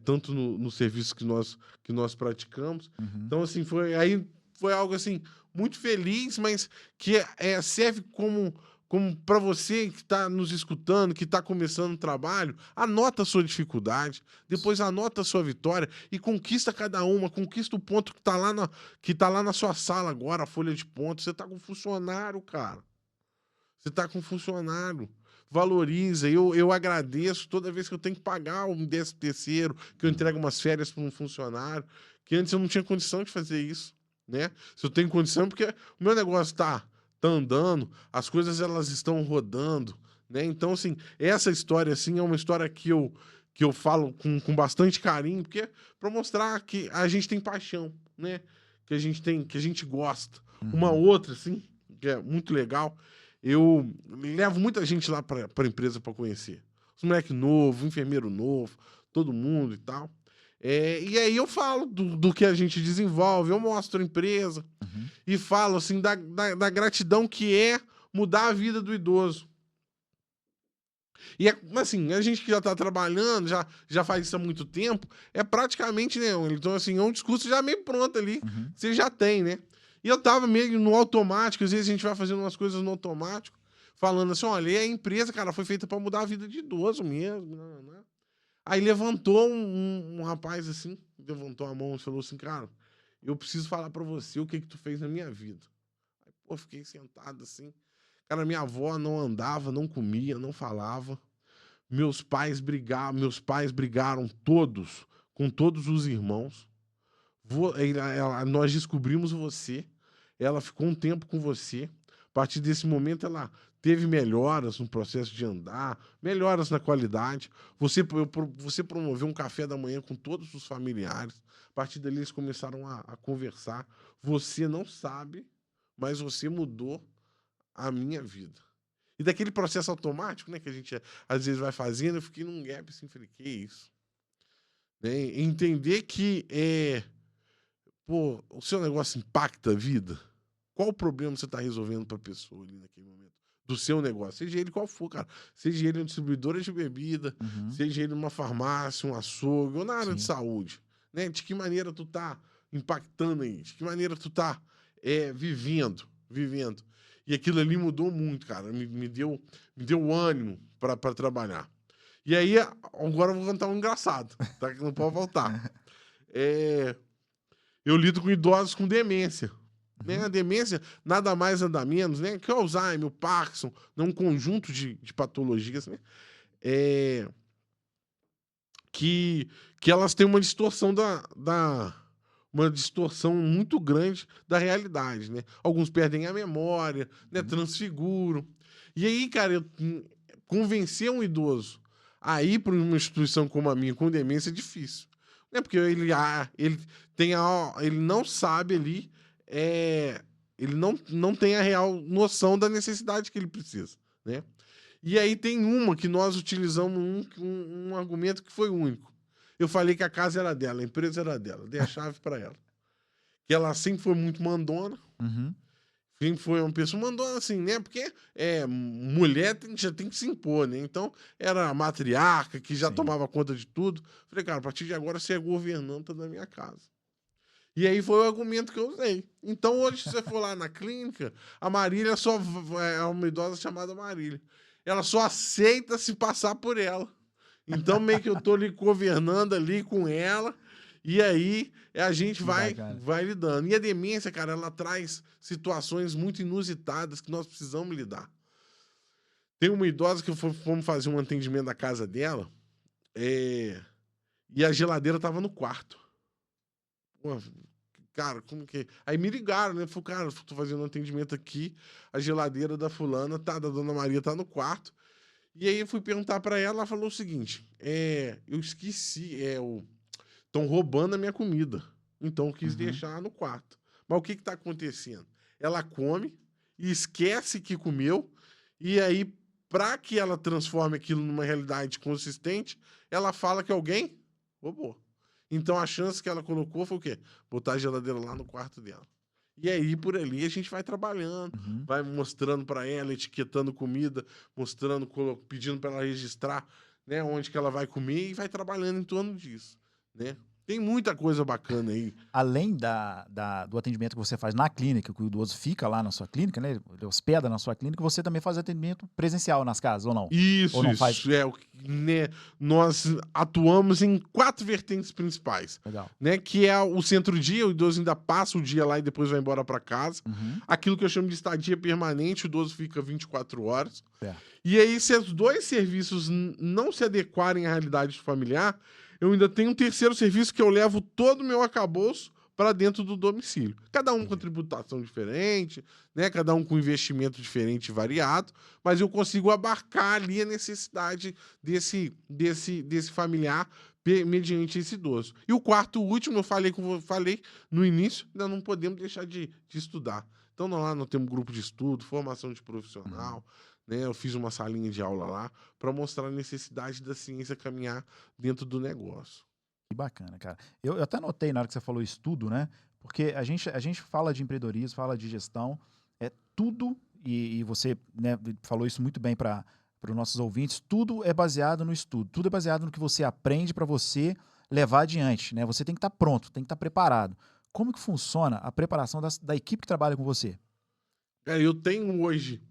tanto no serviço que nós praticamos. Uhum. Então, assim, foi algo assim, muito feliz, mas que serve como para você que está nos escutando, que está começando o trabalho, anota a sua dificuldade, depois anota a sua vitória e conquista cada uma, conquista o ponto que tá lá na sua sala agora, a folha de pontos. Você tá com funcionário, cara. Você tá com funcionário. Valoriza. Eu agradeço toda vez que eu tenho que pagar um 13º, que eu entrego umas férias para um funcionário, que antes eu não tinha condição de fazer isso, né? Se eu tenho condição, porque o meu negócio tá andando, as coisas elas estão rodando, né? Então, assim, essa história, assim, é uma história que eu falo com bastante carinho, porque é para mostrar que a gente tem paixão, né? Que a gente gosta. Uma Uhum. outra, assim, que é muito legal, eu levo muita gente lá para a empresa para conhecer. Os moleque novo, enfermeiro novo, todo mundo e tal. E aí eu falo do que a gente desenvolve, eu mostro a empresa Uhum. e falo assim da gratidão que é mudar a vida do idoso. E assim, a gente que já está trabalhando, já faz isso há muito tempo, é praticamente, né? Então, assim, é um discurso já meio pronto ali. Uhum. Você já tem, né? E eu tava meio no automático, às vezes a gente vai fazendo umas coisas no automático, falando assim: olha, a empresa, cara, foi feita para mudar a vida de idoso mesmo. Né? Aí levantou um rapaz assim, levantou a mão e falou assim: cara, eu preciso falar para você o que tu fez na minha vida. Aí, pô, fiquei sentado assim. Cara, minha avó não andava, não comia, não falava. Meus pais brigaram todos, com todos os irmãos. Nós descobrimos você. Ela ficou um tempo com você. A partir desse momento, ela teve melhoras no processo de andar, melhoras na qualidade. Você promoveu um café da manhã com todos os familiares. A partir dali, eles começaram a conversar. Você não sabe, mas você mudou a minha vida. E daquele processo automático, né, que a gente às vezes vai fazendo, eu fiquei num gap assim, falei, que isso? Né? Entender que pô, o seu negócio impacta a vida. Qual o problema você está resolvendo para a pessoa ali naquele momento? Do seu negócio, seja ele qual for, cara. Seja ele uma distribuidora de bebida, Uhum. seja ele uma farmácia, um açougue, ou na área de Sim. saúde. Né? De que maneira tu tá impactando aí? De que maneira tu tá vivendo? E aquilo ali mudou muito, cara. Me deu ânimo para trabalhar. E aí, agora eu vou contar um engraçado, tá? Que não pode faltar. É, eu lido com idosos com demência. Né? Uhum. A demência, nada mais, nada menos, né? Que o Alzheimer, o Parkinson, né? Um conjunto de patologias, né? É, que, que elas têm uma distorção uma distorção muito grande da realidade, né? Alguns perdem a memória, né? Uhum. Transfiguram. E aí, cara, convencer um idoso a ir para uma instituição como a minha com demência é difícil. Né? Porque ele não sabe ali, ele não tem a real noção da necessidade que ele precisa, né? E aí tem uma que nós utilizamos um argumento que foi único. Eu falei que a casa era dela, a empresa era dela, dei a chave para ela. Que ela sempre foi muito mandona, Uhum. sempre foi uma pessoa mandona assim, né? Porque mulher já tem que se impor, né? Então era a matriarca que já Sim. tomava conta de tudo. Falei, cara, a partir de agora você é governanta da minha casa. E aí foi o argumento que eu usei. Então hoje, se você for lá na clínica, a Marília é uma idosa chamada Marília. Ela só aceita se passar por ela. Então meio que eu tô ali governando ali com ela. E aí a gente Que bacana. vai lidando. E a demência, cara, ela traz situações muito inusitadas que nós precisamos lidar. Tem uma idosa que fomos fazer um atendimento na casa dela, e a geladeira tava no quarto. Pô, cara, como que. Aí me ligaram, né? Falei, cara, tô fazendo um atendimento aqui, a geladeira da fulana, da Dona Maria, tá no quarto. E aí eu fui perguntar pra ela, ela falou o seguinte: eu esqueci, estão roubando a minha comida. Então eu quis Uhum. deixar no quarto. Mas o que está acontecendo? Ela come e esquece que comeu, e aí, para que ela transforme aquilo numa realidade consistente, ela fala que alguém roubou. Então a chance que ela colocou foi o quê? Botar a geladeira lá no quarto dela. E aí, por ali, a gente vai trabalhando, Uhum. vai mostrando para ela, etiquetando comida, mostrando, pedindo para ela registrar, né, onde que ela vai comer, e vai trabalhando em torno disso, né? Tem muita coisa bacana aí. Além do atendimento que você faz na clínica, que o idoso fica lá na sua clínica, né? Ele hospeda na sua clínica, você também faz atendimento presencial nas casas, ou não? Ou Isso, não faz? isso. Né, nós atuamos em 4 vertentes principais, Legal. né? Que é o centro-dia, o idoso ainda passa o dia lá e depois vai embora para casa. Uhum. Aquilo que eu chamo de estadia permanente, o idoso fica 24 horas. Certo. E aí, se os 2 serviços não se adequarem à realidade familiar, eu ainda tenho um terceiro serviço que eu levo todo o meu arcabouço para dentro do domicílio. Cada um com tributação diferente, né? Cada um com investimento diferente e variado, mas eu consigo abarcar ali a necessidade desse familiar mediante esse idoso. E o quarto, o último, eu falei no início, ainda não podemos deixar de estudar. Então, lá nós temos grupo de estudo, formação de profissional, né? Eu fiz uma salinha de aula lá para mostrar a necessidade da ciência caminhar dentro do negócio. Que bacana, cara. Eu até notei na hora que você falou estudo, né? Porque a gente fala de empreendedorismo, fala de gestão, é tudo, e você, né, falou isso muito bem para os nossos ouvintes, tudo é baseado no estudo, tudo é baseado no que você aprende para você levar adiante, né? Você tem que estar pronto, tem que estar preparado. Como que funciona a preparação da equipe que trabalha com você? Eu tenho hoje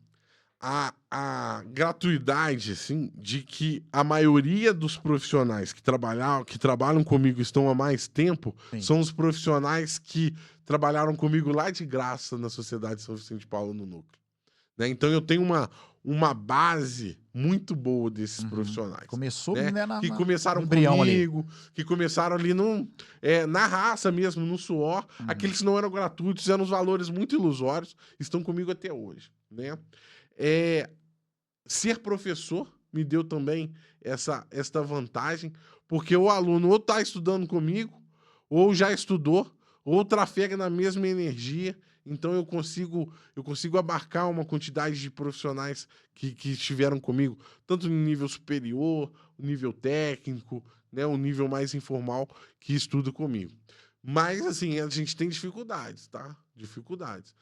a gratuidade, assim, de que a maioria dos profissionais que trabalham comigo, estão há mais tempo, Sim. são os profissionais que trabalharam comigo lá de graça na Sociedade São Vicente de Paulo, no núcleo, né? Então eu tenho uma base muito boa desses profissionais, Começou, né? né, Que começaram no embrião ali. comigo, que começaram ali na raça mesmo, no suor. Aqueles que não eram gratuitos, eram os valores muito ilusórios, estão comigo até hoje, né? Ser professor me deu também esta vantagem, porque o aluno ou está estudando comigo, ou já estudou, ou trafega na mesma energia. Então eu consigo abarcar uma quantidade de profissionais que estiveram comigo, tanto no nível superior, no nível técnico, né, o nível mais informal, que estuda comigo. Mas, assim, a gente tem dificuldades, tá? Dificuldades.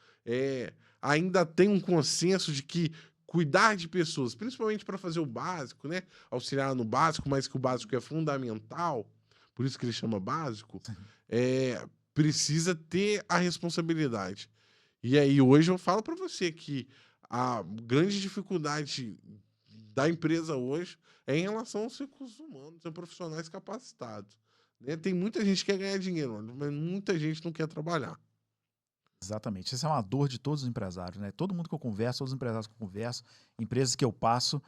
Ainda tem um consenso de que cuidar de pessoas, principalmente para fazer o básico, né? Auxiliar no básico, mas que o básico é fundamental, por isso que ele chama básico, precisa ter a responsabilidade. E aí, hoje eu falo para você que a grande dificuldade da empresa hoje é em relação aos recursos humanos, a profissionais capacitados, né? Tem muita gente que quer ganhar dinheiro, mas muita gente não quer trabalhar. Exatamente. Essa é uma dor de todos os empresários, né? Todo mundo que eu converso, todos os empresários que eu converso, empresas que eu passo,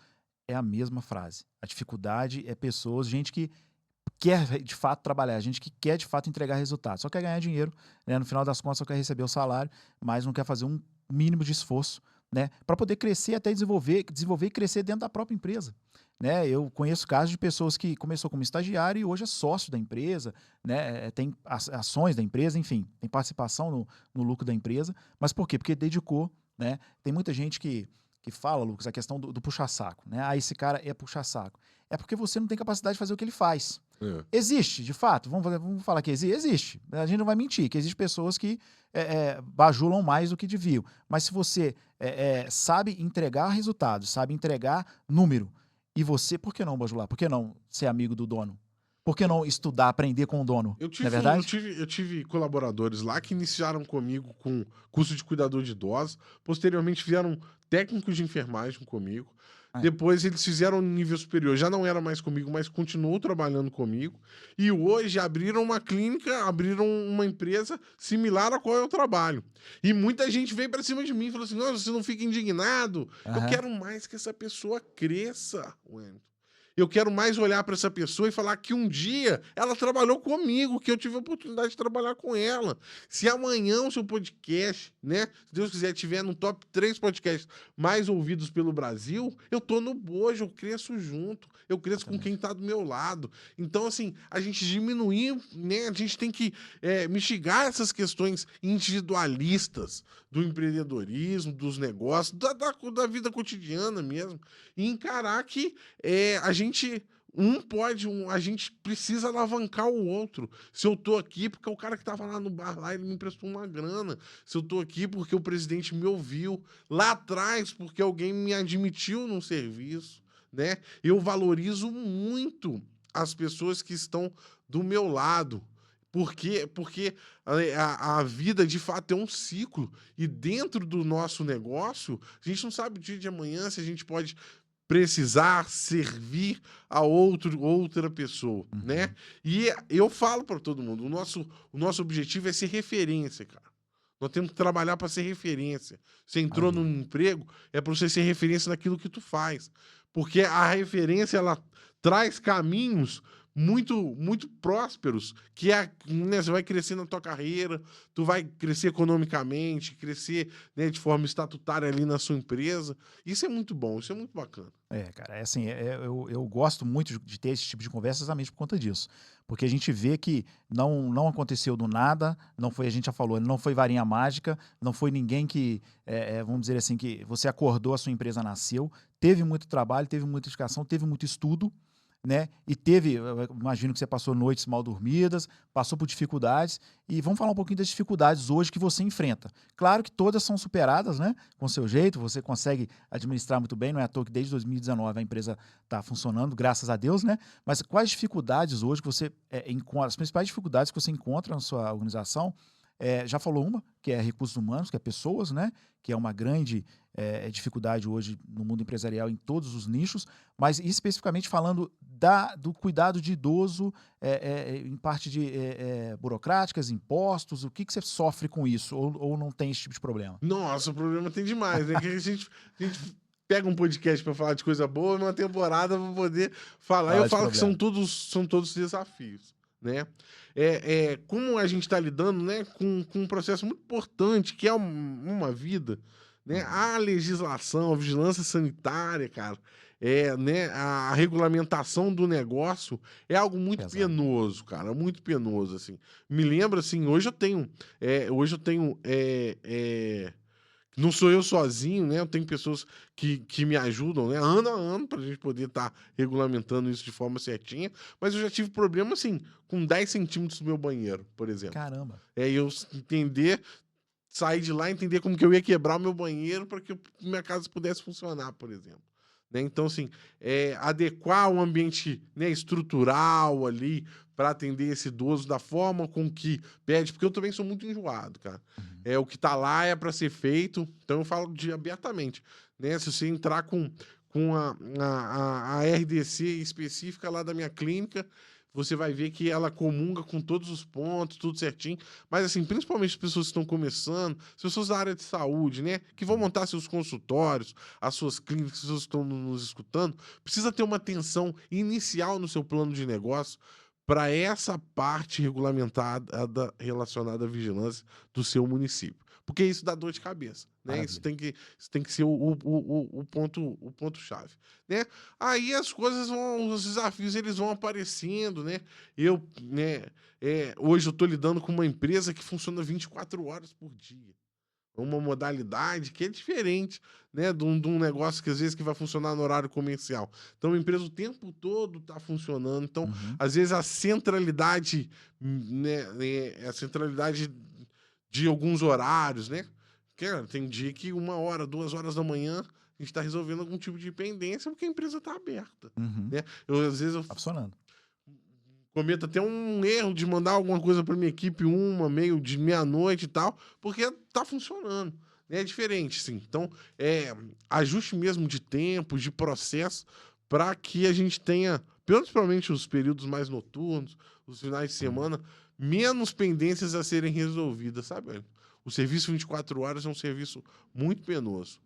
é a mesma frase. A dificuldade é pessoas, gente que quer de fato trabalhar, gente que quer de fato entregar resultados, só quer ganhar dinheiro, né? No final das contas só quer receber o salário, mas não quer fazer um mínimo de esforço, né? Para poder crescer até desenvolver e crescer dentro da própria empresa, né? Eu conheço casos de pessoas que começou como estagiário e hoje é sócio da empresa, né? Tem ações da empresa, enfim, tem participação no lucro da empresa, mas por quê? Porque dedicou, né? Tem muita gente que fala, Lucas, a questão do puxa-saco, né? Ah, esse cara é puxa-saco. É porque você não tem capacidade de fazer o que ele faz. Existe, de fato, vamos falar que existe. A gente não vai mentir, que existem pessoas que bajulam mais do que deviam. Mas se você sabe entregar resultados, sabe entregar número, e você, por que não bajular? Por que não ser amigo do dono? Por que não estudar, aprender com o dono? Não é verdade? Eu tive colaboradores lá que iniciaram comigo com curso de cuidador de idosos, posteriormente vieram técnicos de enfermagem comigo. Depois eles fizeram um nível superior, já não era mais comigo, mas continuou trabalhando comigo. E hoje abriram uma clínica, abriram uma empresa similar a qual eu trabalho. E muita gente veio para cima de mim e falou assim: nossa, você não fica indignado? Eu quero mais que essa pessoa cresça, Wellington. Eu quero mais olhar para essa pessoa e falar que um dia ela trabalhou comigo, que eu tive a oportunidade de trabalhar com ela. Se amanhã o seu podcast, né, se Deus quiser, tiver no top 3 podcasts mais ouvidos pelo Brasil, eu tô no bojo, eu cresço junto, eu cresço com quem tá do meu lado. Então, assim, a gente diminuir, né, a gente tem que mitigar essas questões individualistas do empreendedorismo, dos negócios, da vida cotidiana mesmo, e encarar que a gente a gente precisa alavancar o outro. Se eu tô aqui porque o cara que tava lá no bar lá, ele me emprestou uma grana. Se eu tô aqui porque o presidente me ouviu lá atrás, porque alguém me admitiu num serviço, né? Eu valorizo muito as pessoas que estão do meu lado. Porque a vida, de fato, é um ciclo. E dentro do nosso negócio, a gente não sabe o dia de amanhã se a gente pode precisar servir a outra pessoa, né? E eu falo para todo mundo, o nosso objetivo é ser referência, cara. Nós temos que trabalhar para ser referência. Você entrou num emprego, é para você ser referência naquilo que tu faz. Porque a referência, ela traz caminhos muito prósperos, que né, você vai crescer na tua carreira, tu vai crescer economicamente, crescer, né, de forma estatutária ali na sua empresa. Isso é muito bom, isso é muito bacana. Cara, assim, eu gosto muito de ter esse tipo de conversa exatamente por conta disso. Porque a gente vê que não aconteceu do nada, não foi, a gente já falou, não foi varinha mágica, não foi ninguém que, vamos dizer assim, que você acordou, a sua empresa nasceu, teve muito trabalho, teve muita dedicação, teve muito estudo, né? E teve, eu imagino que você passou noites mal dormidas, passou por dificuldades, e vamos falar um pouquinho das dificuldades hoje que você enfrenta. Claro que todas são superadas, né? Com seu jeito, você consegue administrar muito bem, não é à toa que desde 2019 a empresa está funcionando, graças a Deus, né? Mas quais dificuldades hoje que você encontra, as principais dificuldades que você encontra na sua organização? Já falou uma, que é recursos humanos, que é pessoas, né? Que é uma grande dificuldade hoje no mundo empresarial em todos os nichos, mas especificamente falando do cuidado de idoso em parte de burocráticas, impostos, o que você sofre com isso? Ou não tem esse tipo de problema? Nossa, o problema tem demais, né? Que a gente pega um podcast para falar de coisa boa numa temporada para poder falar. Fala Eu de falo que problema. são todos desafios, né? Como a gente está lidando, né, com um processo muito importante, que é uma vida, né? A legislação, a vigilância sanitária, cara, né, a regulamentação do negócio é algo muito Pesado. penoso, cara, muito penoso, assim. Me lembra, assim, hoje eu tenho não sou eu sozinho, né? Eu tenho pessoas que me ajudam, né? Ano a ano, para a gente poder estar regulamentando isso de forma certinha. Mas eu já tive problema, assim, com 10 centímetros do meu banheiro, por exemplo. Caramba. Eu sair de lá e entender como que eu ia quebrar o meu banheiro para que minha casa pudesse funcionar, por exemplo. Né? Então, assim, adequar o ambiente, né, estrutural ali para atender esse idoso da forma com que pede, porque eu também sou muito enjoado, cara. O que tá lá é para ser feito, então eu falo abertamente, né? Se você entrar com a RDC específica lá da minha clínica, você vai ver que ela comunga com todos os pontos, tudo certinho. Mas, assim, principalmente as pessoas que estão começando, as pessoas da área de saúde, né? Que vão montar seus consultórios, as suas clínicas, as pessoas que estão nos escutando, precisa ter uma atenção inicial no seu plano de negócio para essa parte regulamentada relacionada à vigilância do seu município. Porque isso dá dor de cabeça, né? Isso tem que ser o ponto-chave, né? Aí as coisas os desafios eles vão aparecendo, né? Hoje eu estou lidando com uma empresa que funciona 24 horas por dia. Uma modalidade que é diferente, né, de um negócio que às vezes que vai funcionar no horário comercial. Então a empresa o tempo todo está funcionando. Então, às vezes a centralidade, né, a centralidade de alguns horários, né? Cara, tem dia que 1 hora, 2 horas da manhã a gente está resolvendo algum tipo de pendência porque a empresa está aberta, né? Às vezes Tá funcionando. cometo até um erro de mandar alguma coisa para minha equipe meia-noite e tal, porque tá funcionando. Né? É diferente, sim. Então, ajuste mesmo de tempo, de processo, para que a gente tenha, principalmente os períodos mais noturnos, os finais de semana, menos pendências a serem resolvidas, sabe? O serviço 24 horas é um serviço muito penoso.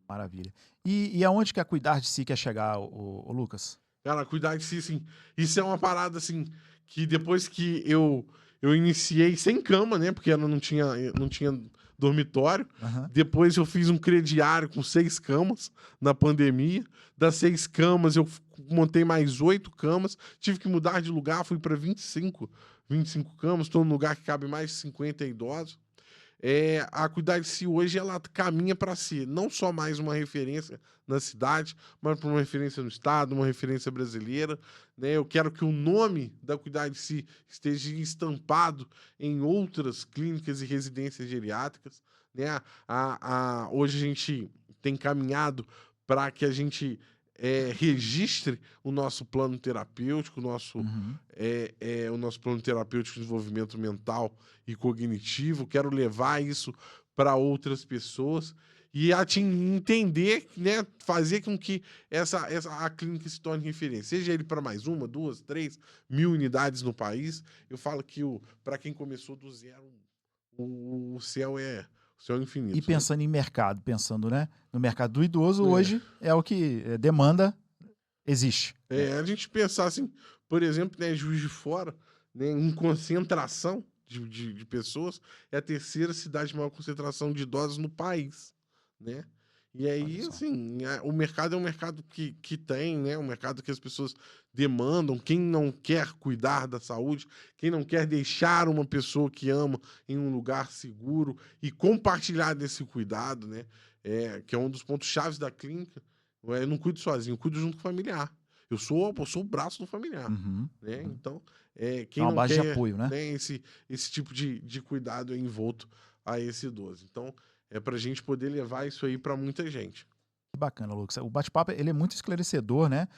Maravilha. E aonde que a Cuidar de Si quer chegar, o Lucas? Cara, cuidar de si, assim, isso é uma parada, assim, que depois que eu iniciei sem cama, né? Porque ela não tinha dormitório. Aham. Depois eu fiz um crediário com 6 camas na pandemia. Das 6 camas, eu montei mais 8 camas. Tive que mudar de lugar, fui para 25 camas. Estou num lugar que cabe mais de 50 idosos. A Cuidar de Si hoje ela caminha para ser não só mais uma referência na cidade, mas para uma referência no estado, uma referência brasileira, né? Eu quero que o nome da Cuidar de Si esteja estampado em outras clínicas e residências geriátricas, né? Hoje a gente tem caminhado para que a gente registre o nosso plano terapêutico, Uhum. o nosso plano terapêutico de desenvolvimento mental e cognitivo. Quero levar isso para outras pessoas e entender, né, fazer com que a clínica se torne referência, seja ele para mais 1, 2, 3 mil unidades no país. Eu falo que para quem começou do zero, o céu é E infinito, né? pensando em mercado, pensando, né, no mercado do idoso, É. hoje é o que demanda existe. A gente pensar assim, por exemplo, né, Juiz de Fora, né, em concentração de pessoas, é a terceira cidade de maior concentração de idosos no país, né? E Olha aí, só. assim, o mercado é um mercado que tem, né? Um mercado que as pessoas demandam. Quem não quer cuidar da saúde, quem não quer deixar uma pessoa que ama em um lugar seguro e compartilhar desse cuidado, né? Que é um dos pontos chaves da clínica. Eu não cuido sozinho, eu cuido junto com o familiar. Eu sou o braço do familiar, Uhum. né? Uhum. Então, É quem uma não base de quer, apoio, né? né, esse tipo de cuidado é envolto a esse idoso. Então, é para a gente poder levar isso aí para muita gente. Que bacana, Lucas. O bate-papo ele é muito esclarecedor, né?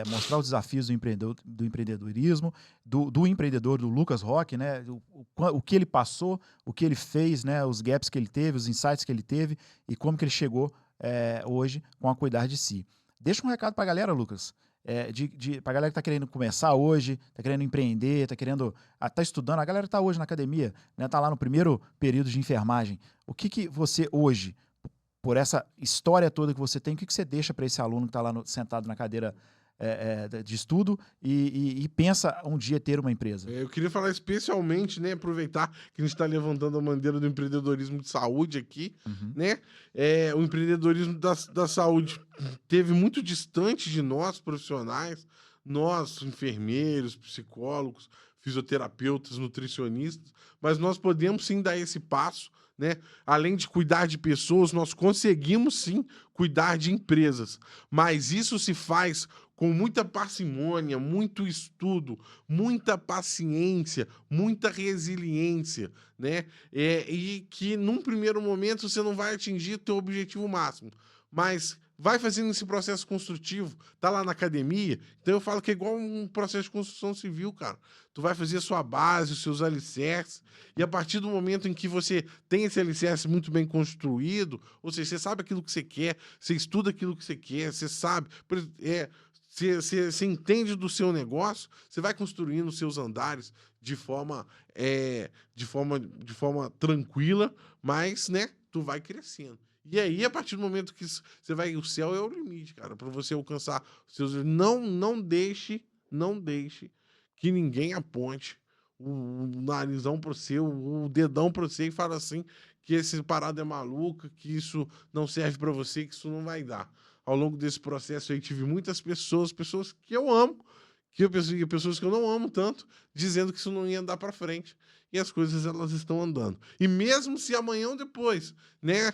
Mostrar os desafios do empreendedorismo, do empreendedor, do Lucas Roque, né? O que ele passou, o que ele fez, né? Os gaps que ele teve, os insights que ele teve e como que ele chegou hoje com a Cuidar de Si. Deixa um recado para a galera, Lucas. Para a galera que está querendo começar hoje, está querendo empreender, está querendo, tá estudando, a galera está hoje na academia, né? Tá lá no primeiro período de enfermagem. O que você hoje por essa história toda que você tem, o que você deixa para esse aluno que está lá sentado na cadeira de estudo e pensa um dia ter uma empresa? Eu queria falar especialmente, né, aproveitar que a gente está levantando a bandeira do empreendedorismo de saúde aqui, Uhum. né? O empreendedorismo da saúde teve muito distante de nós, profissionais, nós, enfermeiros, psicólogos, fisioterapeutas, nutricionistas, mas nós podemos sim dar esse passo, né? Além de cuidar de pessoas, nós conseguimos sim cuidar de empresas, mas isso se faz com muita parcimônia, muito estudo, muita paciência, muita resiliência, né? E que num primeiro momento você não vai atingir o teu objetivo máximo, mas vai fazendo esse processo construtivo, tá lá na academia, então eu falo que é igual um processo de construção civil, cara. Tu vai fazer a sua base, os seus alicerces, e a partir do momento em que você tem esse alicerce muito bem construído, ou seja, você sabe aquilo que você quer, você estuda aquilo que você quer, você sabe, você entende do seu negócio, você vai construindo os seus andares de forma tranquila, mas, né, tu vai crescendo. E aí, a partir do momento que você vai, o céu é o limite, cara, para você alcançar os seus. Não deixe que ninguém aponte o narizão para você, o dedão para você e fala assim que esse parada é maluca, que isso não serve para você, que isso não vai dar. Ao longo desse processo aí tive muitas pessoas que eu amo, e pessoas que eu não amo tanto, dizendo que isso não ia andar para frente. E as coisas elas estão andando. E mesmo se amanhã ou depois, né,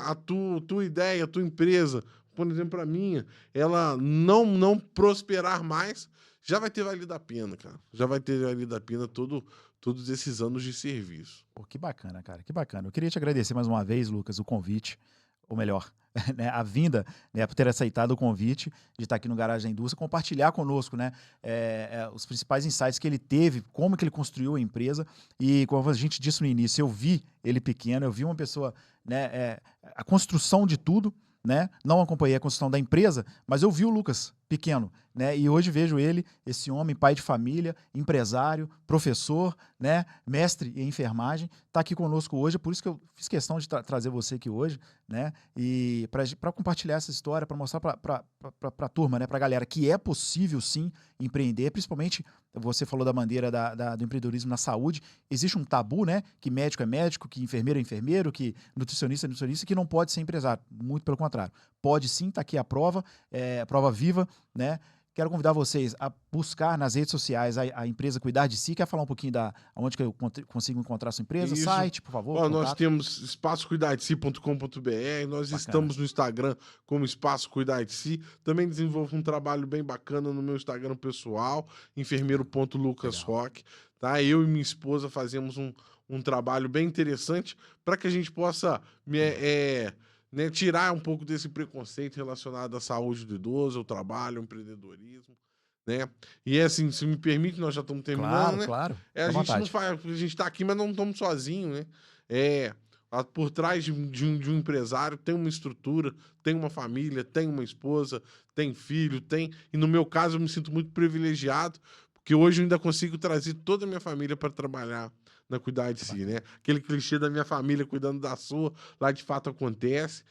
a tua ideia, a tua empresa, por exemplo, a minha, ela não prosperar mais, já vai ter valido a pena, cara. Já vai ter valido a pena todos esses anos de serviço. Pô, que bacana, cara, que bacana. Eu queria te agradecer mais uma vez, Lucas, o convite, ou melhor, né, a vinda, né, por ter aceitado o convite de estar aqui no Garagem da Indústria, compartilhar conosco, né, os principais insights que ele teve, como que ele construiu a empresa e como a gente disse no início, eu vi ele pequeno, eu vi uma pessoa, né, a construção de tudo, né, não acompanhei a construção da empresa, mas eu vi o Lucas pequeno, né? E hoje vejo ele, esse homem, pai de família, empresário, professor, né? Mestre em enfermagem, está aqui conosco hoje. É por isso que eu fiz questão de trazer você aqui hoje, né? E para compartilhar essa história, para mostrar para a turma, né? Para a galera que é possível sim empreender, principalmente você falou da bandeira do empreendedorismo na saúde. Existe um tabu, né? Que médico é médico, que enfermeiro é enfermeiro, que nutricionista é nutricionista, que não pode ser empresário. Muito pelo contrário. Pode sim, está aqui a prova viva, né? Quero convidar vocês a buscar nas redes sociais a empresa Cuidar de Si. Quer falar um pouquinho onde que eu consigo encontrar a sua empresa? Isso. Site, por favor. Ó, nós temos espaçocuidardesi.com.br, nós estamos no Instagram como Espaço Cuidar de Si. Também desenvolvo um trabalho bem bacana no meu Instagram pessoal, enfermeiro.lucasrock. Tá? Eu e minha esposa fazemos um trabalho bem interessante para que a gente possa né, tirar um pouco desse preconceito relacionado à saúde do idoso, ao trabalho, ao empreendedorismo, né? E assim, se me permite, nós já estamos terminando, claro, né? Claro, a gente não faz, a gente está aqui, mas não estamos sozinhos, né? Por trás de um empresário tem uma estrutura, tem uma família, tem uma esposa, tem filho, e no meu caso eu me sinto muito privilegiado, porque hoje eu ainda consigo trazer toda a minha família para trabalhar na Cuidar de Si, né? Aquele clichê da minha família cuidando da sua, lá de fato acontece.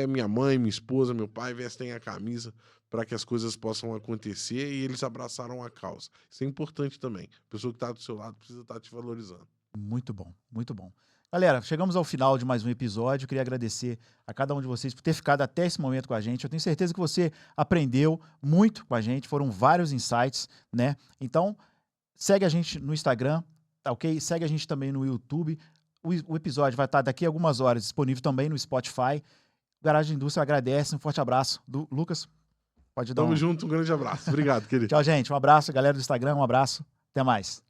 Minha mãe, minha esposa, meu pai vestem a camisa para que as coisas possam acontecer e eles abraçaram a causa. Isso é importante também. A pessoa que está do seu lado precisa estar te valorizando. Muito bom, muito bom. Galera, chegamos ao final de mais um episódio. Eu queria agradecer a cada um de vocês por ter ficado até esse momento com a gente. Eu tenho certeza que você aprendeu muito com a gente. Foram vários insights, né? Então, segue a gente no Instagram, tá ok? Segue a gente também no YouTube. O episódio vai estar daqui a algumas horas disponível também no Spotify. Garagem Indústria agradece. Um forte abraço. Lucas, pode dar Tamo junto, um grande abraço. Obrigado, querido. Tchau, gente. Um abraço, galera do Instagram. Um abraço. Até mais.